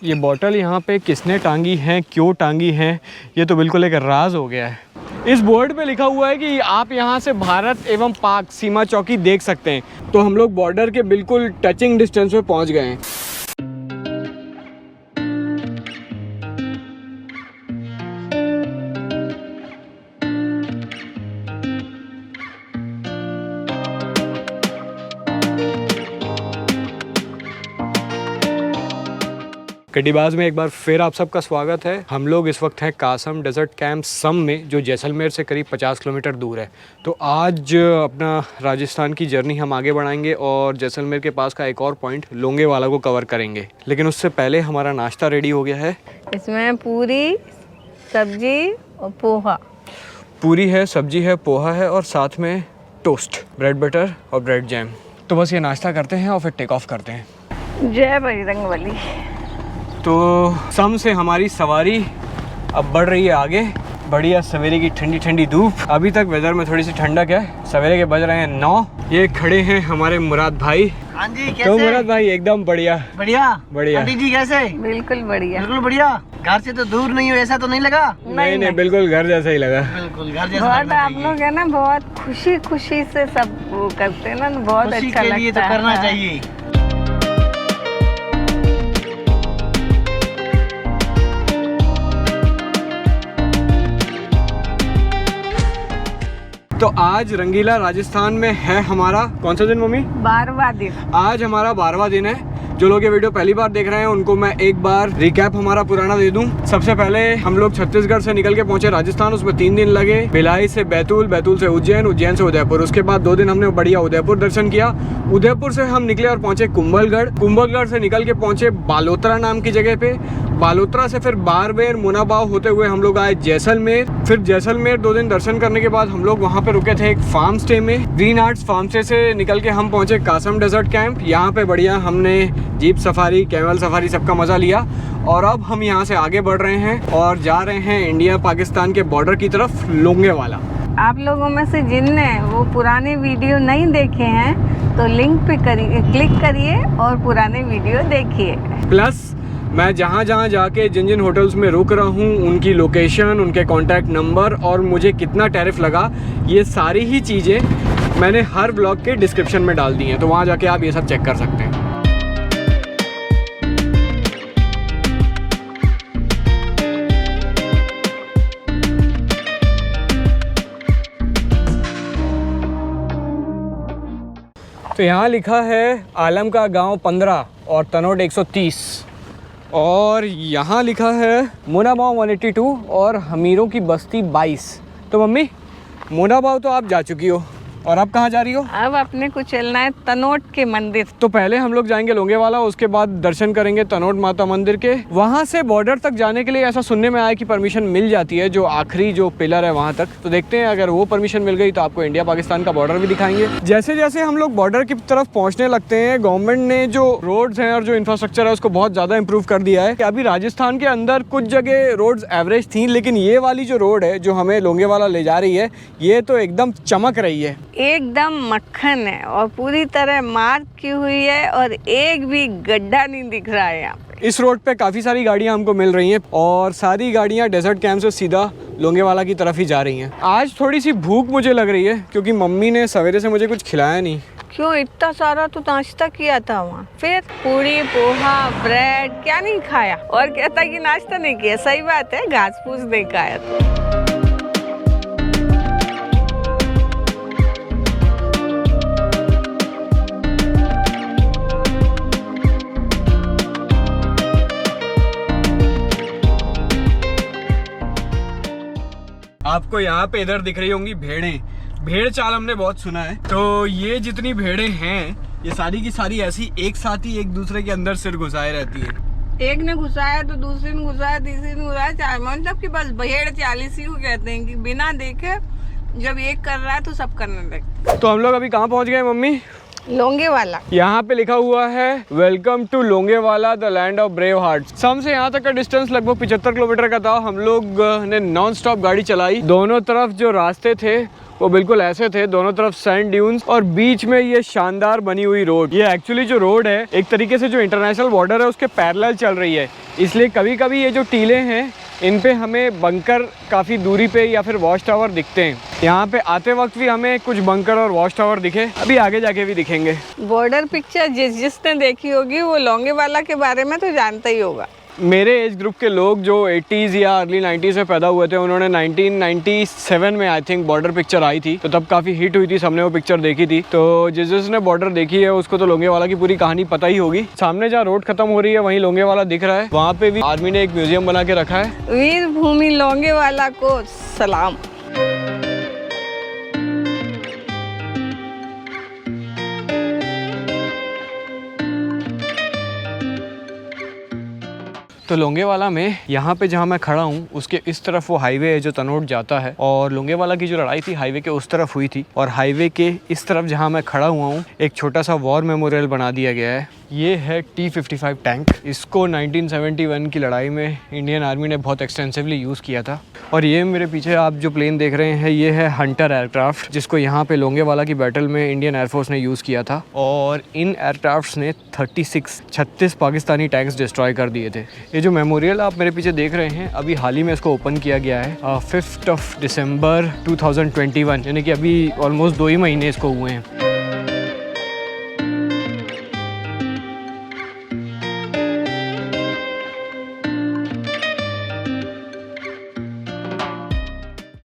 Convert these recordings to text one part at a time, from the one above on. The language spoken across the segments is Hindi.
ये बॉटल यहाँ पे किसने टांगी है, क्यों टांगी है, ये तो बिल्कुल एक राज हो गया है। इस बोर्ड पे लिखा हुआ है कि आप यहाँ से भारत एवं पाक सीमा चौकी देख सकते हैं। तो हम लोग बॉर्डर के बिल्कुल टचिंग डिस्टेंस पे पहुँच गए हैं। कटिबाज में एक बार फिर आप सबका स्वागत है। हम लोग इस वक्त हैं कासम डेजर्ट कैंप सम में, जो जैसलमेर से करीब 50 किलोमीटर दूर है। तो आज अपना राजस्थान की जर्नी हम आगे बढ़ाएंगे और जैसलमेर के पास का एक और पॉइंट लोंगेवाला को कवर करेंगे। लेकिन उससे पहले हमारा नाश्ता रेडी हो गया है। इसमें पूरी, सब्जी और पोहा। पूरी है, सब्जी है, पोहा है और साथ में टोस्ट, ब्रेड बटर और ब्रेड जैम। तो बस ये नाश्ता करते हैं और फिर टेक ऑफ करते हैं। जय बजरंगबली। तो सम से हमारी सवारी अब बढ़ रही है आगे। बढ़िया सवेरे की ठंडी ठंडी धूप। अभी तक वेदर में थोड़ी सी ठंडक है। सवेरे के बज रहे हैं 9। ये खड़े हैं हमारे मुराद भाई। हाँ जी, कैसे? तो मुराद भाई एकदम बढ़िया बढ़िया बढ़िया। आंटी जी कैसे? बिल्कुल बढ़िया। बिल्कुल बढ़िया। घर से तो दूर नहीं हो, ऐसा तो नहीं लगा? नहीं, बिल्कुल घर जैसा ही लगा। बिल्कुल घर जैसा बहुत लगना आप चाहिए। लोग है ना, बहुत खुशी खुशी से सब वो करते हैं ना, तो बहुत खुशी अच्छा के लगता लिए तो है। करना चाहिए। तो आज रंगीला राजस्थान में है हमारा कौन सा दिन मम्मी? 12वां दिन। आज हमारा 12वां दिन है। जो लोग ये वीडियो पहली बार देख रहे हैं उनको मैं एक बार रिकैप हमारा पुराना दे दूं। सबसे पहले हम लोग छत्तीसगढ़ से निकल के पहुंचे राजस्थान। उसमें 3 दिन लगे। भिलाई से बैतूल, बैतूल से उज्जैन, उज्जैन से उदयपुर। उसके बाद 2 दिन हमने बढ़िया उदयपुर दर्शन किया। उदयपुर से हम निकले और पहुंचे कुंभलगढ़। कुंभलगढ़ से निकल के पहुंचे बालोतरा नाम की जगह पे। बालोतरा से फिर बारमेर, मुनाबाव होते हुए हम लोग आए जैसलमेर। फिर जैसलमेर 2 दिन दर्शन करने के बाद हम लोग वहाँ पे रुके थे एक फार्म स्टे में। ग्रीन आर्ट्स फार्म स्टे से निकल के हम पहुंचे कासम डेजर्ट कैंप। यहाँ पे बढ़िया हमने जीप सफारी, कैमल सफारी सबका मजा लिया। और अब हम यहाँ से आगे बढ़ रहे हैं और जा रहे हैं इंडिया पाकिस्तान के बॉर्डर की तरफ, लोंगेवाला। आप लोगों में से जिनने वो पुराने वीडियो नहीं देखे हैं तो लिंक पे क्लिक करिए और पुराने वीडियो देखिए। प्लस मैं जहाँ जहाँ जाके जिन जिन होटल्स में रुक रहा हूँ उनकी लोकेशन, उनके कॉन्टैक्ट नंबर और मुझे कितना टैरिफ लगा, ये सारी ही चीज़ें मैंने हर ब्लॉग के डिस्क्रिप्शन में डाल दी हैं। तो वहाँ जाके आप ये सब चेक कर सकते हैं। तो यहाँ लिखा है आलम का गांव 15 और तनोट 130 और यहाँ लिखा है मुनाबाव 182 और हमीरों की बस्ती 22। तो मम्मी, मुनाबाव तो आप जा चुकी हो और आप कहाँ जा रही हो? अब अपने को चलना है तनोट के मंदिर। तो पहले हम लोग जाएंगे लोंगेवाला, उसके बाद दर्शन करेंगे तनोट माता मंदिर के। वहाँ से बॉर्डर तक जाने के लिए ऐसा सुनने में आया कि परमिशन मिल जाती है, जो आखिरी जो पिलर है वहाँ तक। तो देखते हैं, अगर वो परमिशन मिल गई तो आपको इंडिया पाकिस्तान का बॉर्डर भी दिखाएंगे। जैसे जैसे हम लोग बॉर्डर की तरफ पहुँचने लगते हैं, गवर्नमेंट ने जो रोड्स हैं और जो इंफ्रास्ट्रक्चर है उसको बहुत ज़्यादा इंप्रूव कर दिया है। अभी राजस्थान के अंदर कुछ जगह रोड्स एवरेज थी, लेकिन ये वाली जो रोड है जो हमें लोंगेवाला ले जा रही है, ये तो एकदम चमक रही है। एकदम मक्खन है और पूरी तरह मार्क की हुई है और एक भी गड्ढा नहीं दिख रहा है यहाँ पे। इस रोड पे काफ़ी सारी गाड़ियाँ हमको मिल रही हैं और सारी गाड़ियाँ डेजर्ट कैंप से सीधा लोंगेवाला की तरफ ही जा रही हैं। आज थोड़ी सी भूख मुझे लग रही है क्योंकि मम्मी ने सवेरे से मुझे कुछ खिलाया नहीं। क्यों, इतना सारा तो नाश्ता किया था वहाँ। फिर पूरी, पोहा, ब्रेड क्या नहीं खाया और कहता कि नाश्ता नहीं किया। सही बात है, घास फूस नहीं खाया था। आपको यहाँ पे इधर दिख रही होंगी भेड़ें। भेड़ चाल हमने बहुत सुना है। तो ये जितनी भेड़ें हैं ये सारी की सारी ऐसी एक साथ ही एक दूसरे के अंदर सिर घुसाए रहती है। एक ने घुसाया तो दूसरे ने घुसाया, तीसरे ने घुसाया, मतलब कि बस भेड़ 40 ही को कहते हैं कि बिना देखे जब एक कर रहा है तो सब करने लगते। तो हम लोग अभी कहाँ पहुँच गए मम्मी? लोंगेवाला। यहाँ पे लिखा हुआ है welcome to Longewala the land of brave heart. सम से यहाँ तक का डिस्टेंस लगभग 75 किलोमीटर का था। हम लोग ने नॉन स्टॉप गाड़ी चलाई। दोनों तरफ जो रास्ते थे वो बिल्कुल ऐसे थे, दोनों तरफ सैंड ड्यून्स और बीच में ये शानदार बनी हुई रोड। ये एक्चुअली जो रोड है एक तरीके से जो इंटरनेशनल बॉर्डर है उसके पैरेलल चल रही है। इसलिए कभी कभी ये जो टीले हैं इन पे हमें बंकर काफ़ी दूरी पे या फिर वॉच टावर दिखते हैं। यहाँ पे आते वक्त भी हमें कुछ बंकर और वॉच टावर दिखे, अभी आगे जाके भी दिखेंगे। बॉर्डर पिक्चर जिसने देखी होगी वो लोंगेवाला के बारे में तो जानता ही होगा। मेरे एज ग्रुप के लोग जो 80s या अर्ली 90s में पैदा हुए थे, उन्होंने 1997 में आई थिंक बॉर्डर पिक्चर आई थी, तो तब काफ़ी हिट हुई थी, सबने वो पिक्चर देखी थी। तो जिसने बॉर्डर देखी है उसको तो लोंगेवाला की पूरी कहानी पता ही होगी। सामने जहाँ रोड खत्म हो रही है वहीं लोंगेवाला दिख रहा है, वहाँ पे भी आर्मी ने एक म्यूजियम बना के रखा है। वीर भूमि लोंगेवाला को सलाम। तो लोंगेवाला में यहाँ पे जहाँ मैं खड़ा हूँ उसके इस तरफ वो हाईवे है जो तनोट जाता है, और लोंगेवाला की जो लड़ाई थी हाईवे के उस तरफ हुई थी, और हाईवे के इस तरफ जहाँ मैं खड़ा हुआ हूँ एक छोटा सा वॉर मेमोरियल बना दिया गया है। ये है T-55 टैंक। इसको 1971 की लड़ाई में इंडियन आर्मी ने बहुत एक्सटेंसिवली यूज़ किया था। और ये मेरे पीछे आप जो प्लेन देख रहे हैं ये है हंटर एयरक्राफ्ट, जिसको यहाँ पे लोंगेवाला की बैटल में इंडियन एयरफोर्स ने यूज़ किया था। और इन एयरक्राफ्ट्स ने 36 पाकिस्तानी टैंक्स डिस्ट्रॉय कर दिए थे। ये जो मेमोरियल आप मेरे पीछे देख रहे हैं अभी हाल ही में इसको ओपन किया गया है 5 दिसंबर 2021, यानी कि अभी ऑलमोस्ट 2 ही महीने इसको हुए हैं।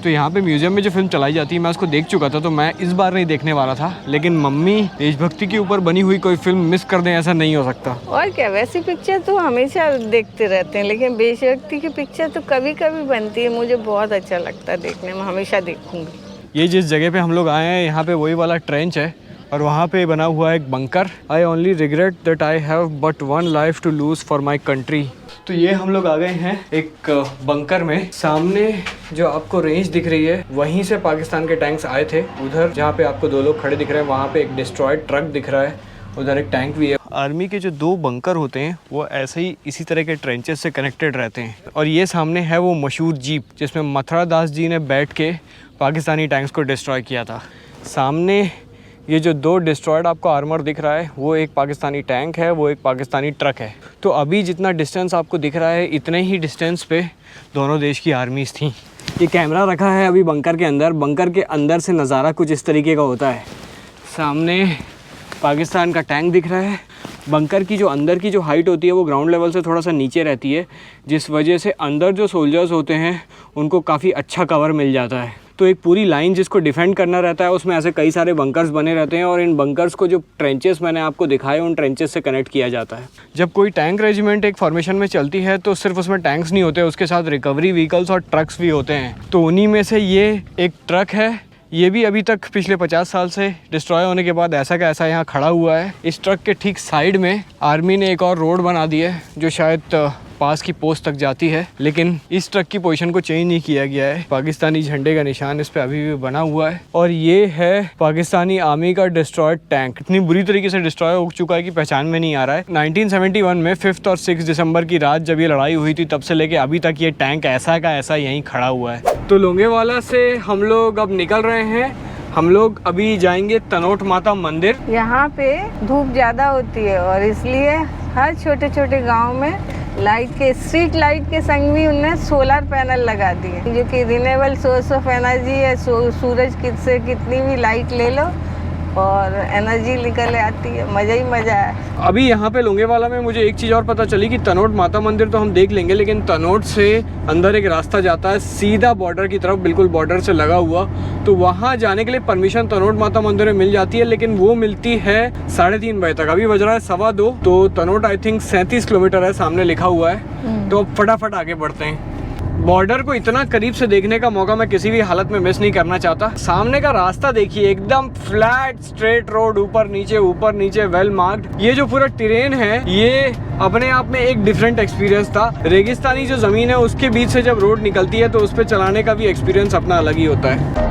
तो यहाँ पे म्यूजियम में जो फिल्म चलाई जाती है मैं उसको देख चुका था, तो मैं इस बार नहीं देखने वाला था, लेकिन मम्मी देशभक्ति के ऊपर बनी हुई कोई फिल्म मिस कर दें ऐसा नहीं हो सकता। और क्या, वैसी पिक्चर तो हमेशा देखते रहते हैं, लेकिन देशभक्ति की पिक्चर तो कभी कभी बनती है, मुझे बहुत अच्छा लगता है देखने में, हमेशा देखूंगी। ये जिस जगह पे हम लोग आए हैं यहाँ पे वही वाला ट्रेंच है, और वहाँ पे बना हुआ है एक bunker. I only regret that I have but 1 life to lose for my country. तो ये हम लोग आ गए हैं एक बंकर में। सामने जो आपको रेंज दिख रही है वहीं से पाकिस्तान के टैंक्स आए थे। उधर जहाँ पे आपको 2 लोग खड़े दिख रहे हैं वहाँ पे एक डिस्ट्रॉयड ट्रक दिख रहा है, उधर एक टैंक भी है। आर्मी के जो 2 बंकर होते हैं वो ऐसे ही इसी तरह के ट्रेंचेस से कनेक्टेड रहते हैं। और ये सामने है वो मशहूर जीप जिसमें मथुरा दास जी ने बैठ के पाकिस्तानी टैंक्स को डिस्ट्रॉय किया था। सामने ये जो 2 डिस्ट्रॉयड आपको आर्मर दिख रहा है वो एक पाकिस्तानी टैंक है, वो एक पाकिस्तानी ट्रक है। तो अभी जितना डिस्टेंस आपको दिख रहा है इतने ही डिस्टेंस पे दोनों देश की आर्मीज़ थी। ये कैमरा रखा है अभी बंकर के अंदर। बंकर के अंदर से नज़ारा कुछ इस तरीके का होता है। सामने पाकिस्तान का टैंक दिख रहा है। बंकर की जो अंदर की जो हाइट होती है वो ग्राउंड लेवल से थोड़ा सा नीचे रहती है, जिस वजह से अंदर जो सोल्जर्स होते हैं उनको काफ़ी अच्छा कवर मिल जाता है। तो एक पूरी लाइन जिसको डिफेंड करना रहता है उसमें ऐसे कई सारे बंकर्स बने रहते हैं, और इन बंकर्स को जो ट्रेंचेस मैंने आपको दिखाए उन ट्रेंचेस से कनेक्ट किया जाता है। जब कोई टैंक रेजिमेंट एक फॉर्मेशन में चलती है तो सिर्फ उसमें टैंक्स नहीं होते, उसके साथ रिकवरी व्हीकल्स और ट्रक्स भी होते हैं। तो उन्हीं में से ये एक ट्रक है। ये भी अभी तक पिछले 50 साल से डिस्ट्रॉय होने के बाद ऐसा का ऐसा यहाँ खड़ा हुआ है। इस ट्रक के ठीक साइड में आर्मी ने एक और रोड बना दी है जो शायद पास की पोस्ट तक जाती है, लेकिन इस ट्रक की पोजीशन को चेंज नहीं किया गया है। पाकिस्तानी झंडे का निशान इस पे अभी भी बना हुआ है। और ये है पाकिस्तानी आर्मी का डिस्ट्रॉयड टैंक। इतनी बुरी तरीके से डिस्ट्रॉय हो चुका है कि पहचान में नहीं आ रहा है। 1971 में 5 और 6 दिसंबर की रात जब ये लड़ाई हुई थी तब से लेके अभी तक ये टैंक ऐसा का ऐसा यहीं खड़ा हुआ है। तो लोंगेवाला से हम लोग अब निकल रहे हैं। हम लोग अभी जाएंगे तनोट माता मंदिर। यहाँ पे धूप ज़्यादा होती है और इसलिए हर छोटे छोटे गांव में लाइट के स्ट्रीट लाइट के संग भी उनने सोलर पैनल लगा दिए, जो कि रिन्यूएबल सोर्स ऑफ एनर्जी है। सूरज से कितनी भी लाइट ले लो और एनर्जी निकल आती है, मज़ा ही मज़ा है। अभी यहाँ पे लोंगेवाला में मुझे एक चीज़ और पता चली कि तनोट माता मंदिर तो हम देख लेंगे, लेकिन तनोट से अंदर एक रास्ता जाता है सीधा बॉर्डर की तरफ, बिल्कुल बॉर्डर से लगा हुआ। तो वहाँ जाने के लिए परमिशन तनोट माता मंदिर में मिल जाती है, लेकिन वो मिलती है 3:30 बजे तक। अभी बज रहा है 2:15, तो तनोट आई थिंक 37 किलोमीटर है, सामने लिखा हुआ है। तो अब फटाफट आगे बढ़ते हैं। बॉर्डर को इतना करीब से देखने का मौका मैं किसी भी हालत में मिस नहीं करना चाहता। सामने का रास्ता देखिए, एकदम फ्लैट स्ट्रेट रोड, ऊपर नीचे वेल मार्क्ड। ये जो पूरा टेरेन है ये अपने आप में एक डिफरेंट एक्सपीरियंस था। रेगिस्तानी जो ज़मीन है उसके बीच से जब रोड निकलती है तो उस पर चलाने का भी एक्सपीरियंस अपना अलग ही होता है।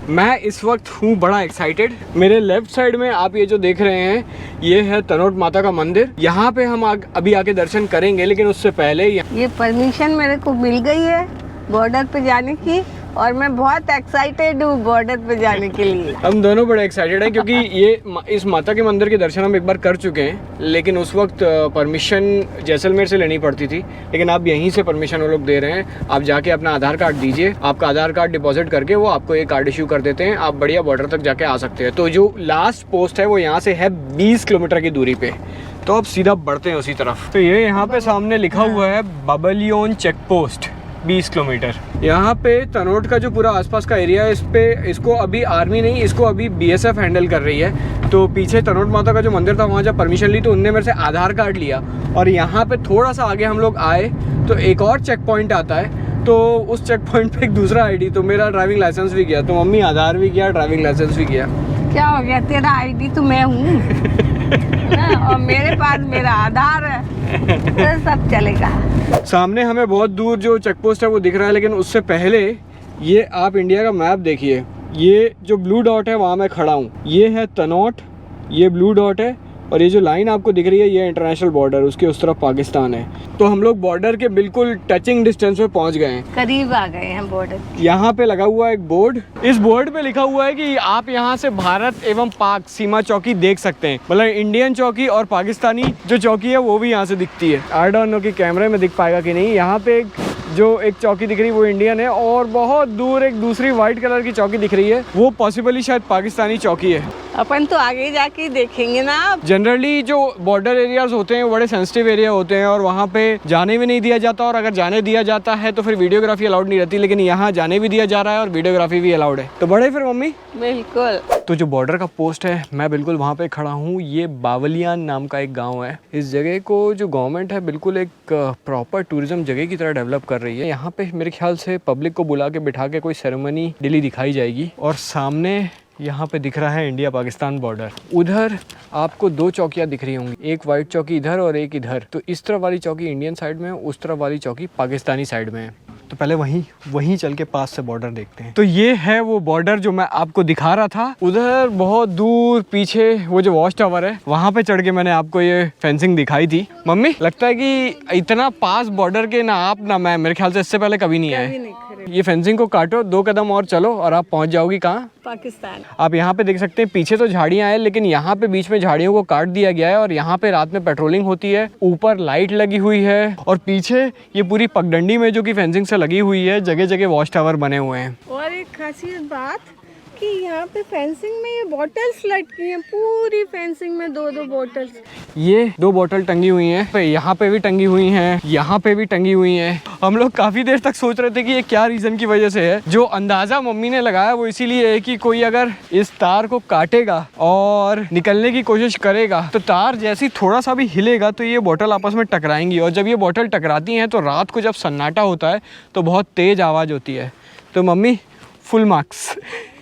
मैं इस वक्त हूँ बड़ा एक्साइटेड। मेरे लेफ्ट साइड में आप ये जो देख रहे हैं ये है तनोट माता का मंदिर। यहाँ पे हम अभी आके दर्शन करेंगे, लेकिन उससे पहले ये परमिशन मेरे को मिल गई है बॉर्डर पे जाने की, और मैं बहुत एक्साइटेड हूँ बॉर्डर पे जाने के लिए। हम दोनों बड़े एक्साइटेड हैं क्योंकि इस माता के मंदिर के दर्शन हम एक बार कर चुके हैं, लेकिन उस वक्त परमिशन जैसलमेर से लेनी पड़ती थी, लेकिन आप यहीं से परमिशन वो लोग दे रहे हैं। आप जाके अपना आधार कार्ड दीजिए, आपका आधार कार्ड डिपॉजिट करके वो आपको एक कार्ड इशू कर देते हैं, आप बढ़िया बॉर्डर तक जाके आ सकते हैं। तो जो लास्ट पोस्ट है वो यहाँ से है 20 किलोमीटर की दूरी पे, तो अब सीधा बढ़ते हैं उसी तरफ। तो ये यहाँ पे सामने लिखा हुआ है बाबलियोन चेक पोस्ट 20 किलोमीटर। यहाँ पे तनोट का जो पूरा आसपास का एरिया है, इसको अभी आर्मी नहीं, इसको अभी BSF हैंडल कर रही है। तो पीछे तनोट माता का जो मंदिर था वहाँ जब परमिशन ली तो उनने मेरे से आधार कार्ड लिया, और यहाँ पे थोड़ा सा आगे हम लोग आए तो एक और चेक पॉइंट आता है, तो उस चेक पॉइंट पे एक दूसरा ID, तो मेरा ड्राइविंग लाइसेंस भी गया। तो मम्मी आधार भी गया, ड्राइविंग लाइसेंस भी गया। क्या हो गया, तेरा ID तो मैं हूँ और मेरे पास मेरा आधार है, तो सब चलेगा। सामने हमें बहुत दूर जो चेक पोस्ट है वो दिख रहा है, लेकिन उससे पहले ये आप इंडिया का मैप देखिए, ये जो ब्लू डॉट है वहाँ मैं खड़ा हूँ, ये है तनोट, ये ब्लू डॉट है, और ये जो लाइन आपको दिख रही है ये इंटरनेशनल बॉर्डर, उसके उस तरफ पाकिस्तान है। तो हम लोग बॉर्डर के बिल्कुल टचिंग डिस्टेंस पे पहुंच गए हैं, करीब आ गए हैं बॉर्डर। यहाँ पे लगा हुआ है एक बोर्ड, इस बोर्ड पे लिखा हुआ है कि आप यहाँ से भारत एवं पाक सीमा चौकी देख सकते हैं, मतलब इंडियन चौकी और पाकिस्तानी जो चौकी है वो भी यहाँ से दिखती है। आई डोंट नो कि कैमरे में दिख पाएगा कि नहीं। यहाँ पे एक चौकी दिख रही है वो इंडियन है, और बहुत दूर एक दूसरी वाइट कलर की चौकी दिख रही है, वो पॉसिबली शायद पाकिस्तानी चौकी है। अपन तो आगे जाके देखेंगे ना। जनरली जो बॉर्डर एरियाज होते हैं वो बड़े सेंसिटिव एरिया होते हैं, और वहाँ पे जाने भी नहीं दिया जाता, और अगर जाने दिया जाता है तो फिर वीडियोग्राफी अलाउड नहीं रहती, लेकिन यहाँ जाने भी दिया जा रहा है और वीडियोग्राफी भी अलाउड है। तो बड़े फिर मम्मी बिल्कुल। तो जो बॉर्डर का पोस्ट है मैं बिल्कुल वहाँ पे खड़ा हूँ। ये बावलियान नाम का एक गांव है। इस जगह को जो गवर्नमेंट है बिल्कुल एक प्रॉपर टूरिज्म जगह की तरह डेवलप कर रही है। यहाँ पे मेरे ख्याल से पब्लिक को बुला के बिठा के कोई सेरेमनी डेली दिखाई जाएगी। और सामने यहाँ पे दिख रहा है इंडिया पाकिस्तान बॉर्डर। उधर आपको दो चौकियाँ दिख रही होंगी, एक वाइट चौकी इधर और एक इधर। तो इस तरफ वाली चौकी इंडियन साइड में है, उस तरफ वाली चौकी पाकिस्तानी साइड में है। तो पहले वहीं चल के पास से बॉर्डर देखते हैं। तो ये है वो बॉर्डर जो मैं आपको दिखा रहा था। उधर बहुत दूर पीछे वो जो वॉच टावर है वहाँ पे चढ़ के मैंने आपको ये फेंसिंग दिखाई थी। मम्मी लगता है कि इतना पास बॉर्डर के ना आप ना मैं, मेरे ख्याल से इससे पहले कभी नहीं आए। ये फेंसिंग को काटो, 2 कदम और चलो और आप पहुंच जाओगी कहाँ? पाकिस्तान। आप यहाँ पे देख सकते हैं पीछे तो झाड़ियाँ हैं, लेकिन यहाँ पे बीच में झाड़ियों को काट दिया गया है और यहाँ पे रात में पेट्रोलिंग होती है। ऊपर लाइट लगी हुई है और पीछे ये पूरी पगडंडी में जो कि फेंसिंग से लगी हुई है जगह जगह वॉच टावर बने हुए हैं। और एक खासियत बात कि यहाँ पे फेंसिंग में ये बॉटल्स लटकी हैं, पूरी फेंसिंग में 2-2 बॉटल्स। ये 2 बॉटल टंगी हुई हैं, यहाँ पे भी टंगी हुई हैं, यहाँ पे भी टंगी हुई हैं। हम लोग काफ़ी देर तक सोच रहे थे कि ये क्या रीज़न की वजह से है। जो अंदाज़ा मम्मी ने लगाया वो इसीलिए है कि कोई अगर इस तार को काटेगा और निकलने की कोशिश करेगा तो तार जैसी थोड़ा सा भी हिलेगा तो ये बॉटल आपस में टकराएंगी, और जब ये बॉटल टकराती हैं तो रात को जब सन्नाटा होता है तो बहुत तेज़ आवाज़ होती है। तो मम्मी फुल मार्क्स।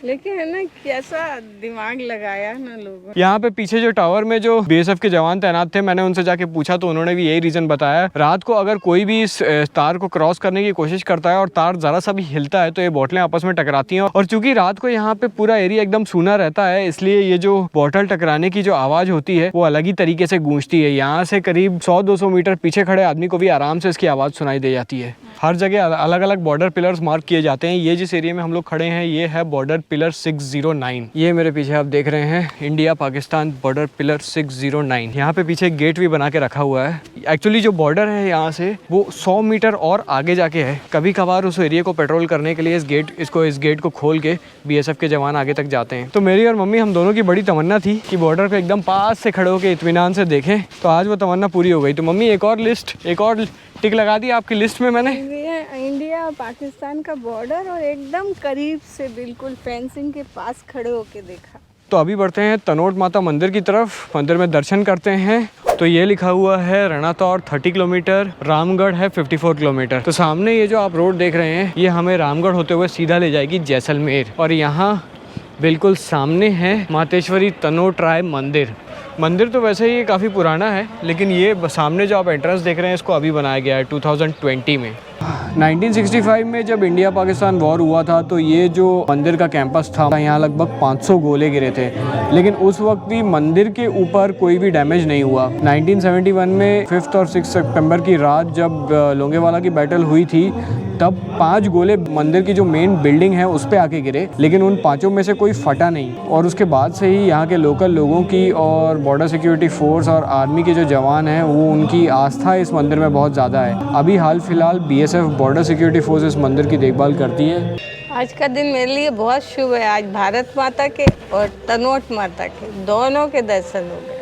लेकिन है ना, कैसा दिमाग लगाया ना लोगों। यहाँ पे पीछे जो टावर में जो BSF के जवान तैनात थे, मैंने उनसे जाके पूछा तो उन्होंने भी यही रीज़न बताया। रात को अगर कोई भी इस तार को क्रॉस करने की कोशिश करता है और तार ज़रा सा भी हिलता है तो ये बोतलें आपस में टकराती हैं। और चूंकि रात को यहाँ पे पूरा एरिया एकदम सूना रहता है, इसलिए ये जो बॉटल टकराने की जो आवाज़ होती है वो अलग ही तरीके से गूंजती है। यहाँ से करीब 100-200 मीटर पीछे खड़े आदमी को भी आराम से इसकी आवाज़ सुनाई दे जाती है। हर जगह अलग अलग बॉर्डर पिलर्स मार्क किए जाते हैं। ये जिस एरिया में हम लोग खड़े हैं ये है बॉर्डर पिलर 609। ये मेरे पीछे आप देख रहे हैं इंडिया पाकिस्तान बॉर्डर पिलर 609। यहाँ पे पीछे एक गेट भी बना के रखा हुआ है। एक्चुअली जो बॉर्डर है यहाँ से वो 100 मीटर और आगे जाके है। कभी कभार उस एरिया को पेट्रोल करने के लिए इस गेट को खोल के BSF के जवान आगे तक जाते हैं। तो मेरी और मम्मी हम दोनों की बड़ी तमन्ना थी कि बॉर्डर पे एकदम पास से खड़े होकर इत्मीनान से देखें, तो आज वो तमन्ना पूरी हो गई। तो मम्मी एक और टिक लगा दी आपकी लिस्ट में मैंने। इंडिया और पाकिस्तान का बॉर्डर और एकदम करीब से बिल्कुल फेंसिंग के पास खड़े होके देखा। तो अभी बढ़ते हैं तनोट माता मंदिर की तरफ, मंदिर में दर्शन करते हैं। तो ये लिखा हुआ है रणतौर 30 किलोमीटर, रामगढ़ है 54 किलोमीटर। तो सामने ये जो आप रोड देख रहे हैं ये हमें रामगढ़ होते हुए सीधा ले जाएगी जैसलमेर। और यहाँ बिल्कुल सामने है मातेश्वरी तनोट राय मंदिर। मंदिर तो वैसे ही काफ़ी पुराना है, लेकिन ये सामने जो आप एंट्रेंस देख रहे हैं इसको अभी बनाया गया है 2020 में। 1965 में जब इंडिया पाकिस्तान वॉर हुआ था तो ये जो मंदिर का कैंपस था यहाँ लगभग 500 गोले गिरे थे, लेकिन उस वक्त भी मंदिर के ऊपर कोई भी डैमेज नहीं हुआ। 1971 में 5 और 6 सितंबर की रात जब लोंगेवाला की बैटल हुई थी तब 5 गोले मंदिर की जो मेन बिल्डिंग है उस पे आके गिरे, लेकिन उन 5 में से कोई फटा नहीं। और उसके बाद से ही यहाँ के लोकल लोगों की और बॉर्डर सिक्योरिटी फोर्स और आर्मी के जो जवान हैं वो उनकी आस्था इस मंदिर में बहुत ज़्यादा है। अभी हाल फिलहाल BSF बॉर्डर सिक्योरिटी फोर्स इस मंदिर की देखभाल करती है। आज का दिन मेरे लिए बहुत शुभ है। आज भारत माता के और तनोट माता के दोनों के दर्शन हो गए।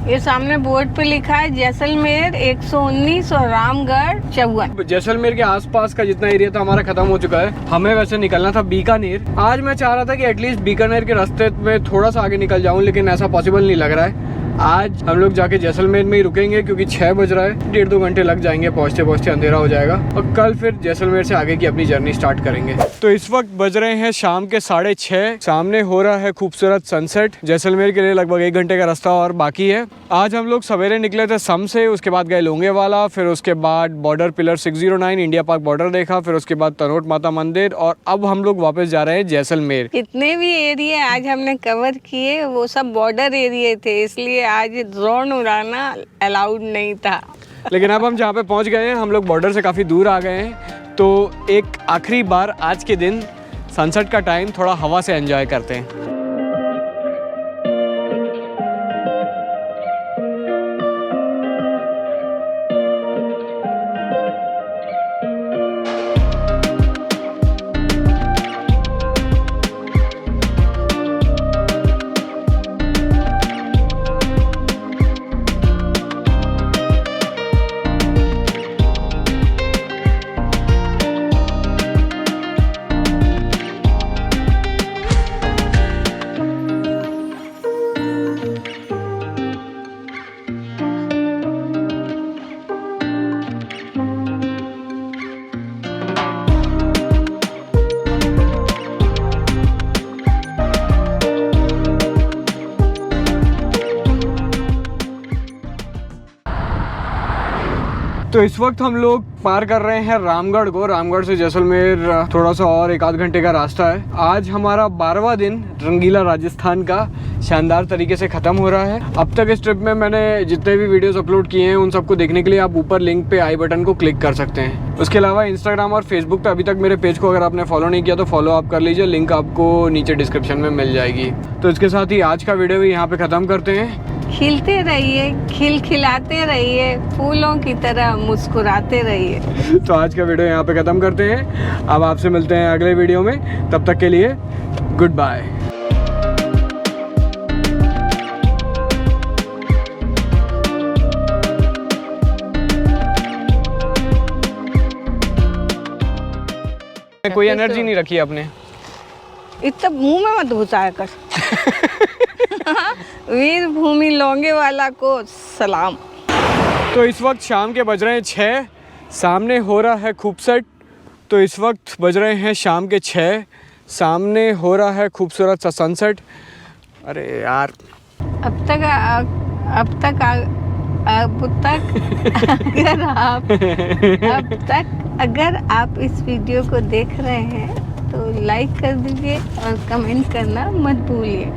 ये सामने बोर्ड पे लिखा है जैसलमेर 119 और रामगढ़ 54। जैसलमेर के आसपास का जितना एरिया था हमारा खत्म हो चुका है। हमें वैसे निकलना था बीकानेर। आज मैं चाह रहा था कि एटलीस्ट बीकानेर के रास्ते में थोड़ा सा आगे निकल जाऊं, लेकिन ऐसा पॉसिबल नहीं लग रहा है। आज हम लोग जाके जैसलमेर में ही रुकेंगे क्योंकि 6 बज रहा है। 1.5-2 घंटे लग जाएंगे, पहुँचते पहुँचते अंधेरा हो जाएगा और कल फिर जैसलमेर से आगे की अपनी जर्नी स्टार्ट करेंगे। तो इस वक्त बज रहे हैं शाम के 6:30। सामने हो रहा है खूबसूरत सनसेट। जैसलमेर के लिए लगभग 1 घंटे का रास्ता और बाकी है। आज हम लोग सवेरे निकले थे सम से, उसके बाद गए लोंगेवाला, फिर उसके बाद बॉर्डर पिलर 609 इंडिया पाक बॉर्डर देखा, फिर उसके बाद तनोट माता मंदिर और अब हम लोग वापस जा रहे हैं जैसलमेर। जितने भी एरिया आज हमने कवर किए वो सब बॉर्डर एरिया थे, इसलिए आज ड्रोन उड़ाना अलाउड नहीं था। लेकिन अब हम जहाँ पे पहुँच गए हैं, हम लोग बॉर्डर से काफ़ी दूर आ गए हैं, तो एक आखिरी बार आज के दिन सनसेट का टाइम थोड़ा हवा से एंजॉय करते हैं। तो इस वक्त हम लोग पार कर रहे हैं रामगढ़ को। रामगढ़ से जैसलमेर थोड़ा सा और 1-8 घंटे का रास्ता है। आज हमारा 12वां दिन रंगीला राजस्थान का शानदार तरीके से ख़त्म हो रहा है। अब तक इस ट्रिप में मैंने जितने भी वीडियोस अपलोड किए हैं उन सबको देखने के लिए आप ऊपर लिंक पे आई बटन को क्लिक कर सकते हैं। उसके अलावा इंस्टाग्राम और फेसबुक पे अभी तक मेरे पेज को अगर आपने फॉलो नहीं किया तो फॉलो आप कर लीजिए, लिंक आपको नीचे डिस्क्रिप्शन में मिल जाएगी। तो इसके साथ ही आज का वीडियो भी यहाँ पे ख़त्म करते हैं। खिलते रहिए, खिलखिलाते रहिए, फूलों की तरह मुस्कुराते रहिए। तो आज का वीडियो यहाँ पे ख़त्म करते हैं। अब आपसे मिलते हैं अगले वीडियो में, तब तक के लिए गुड बाय। कोई एनर्जी नहीं रखी आपने। इतना मुंह में मत घुसाया कर। वीर भूमि लोंगेवाला को सलाम। तो इस वक्त शाम के बज रहे हैं 6, सामने हो रहा है खूबसूरत। तो इस वक्त बज रहे हैं शाम के 6, सामने हो रहा है खूबसूरत सा सनसेट। अरे यार अब तक अगर आप इस वीडियो को देख रहे हैं तो लाइक कर दीजिए और कमेंट करना मत भूलिए।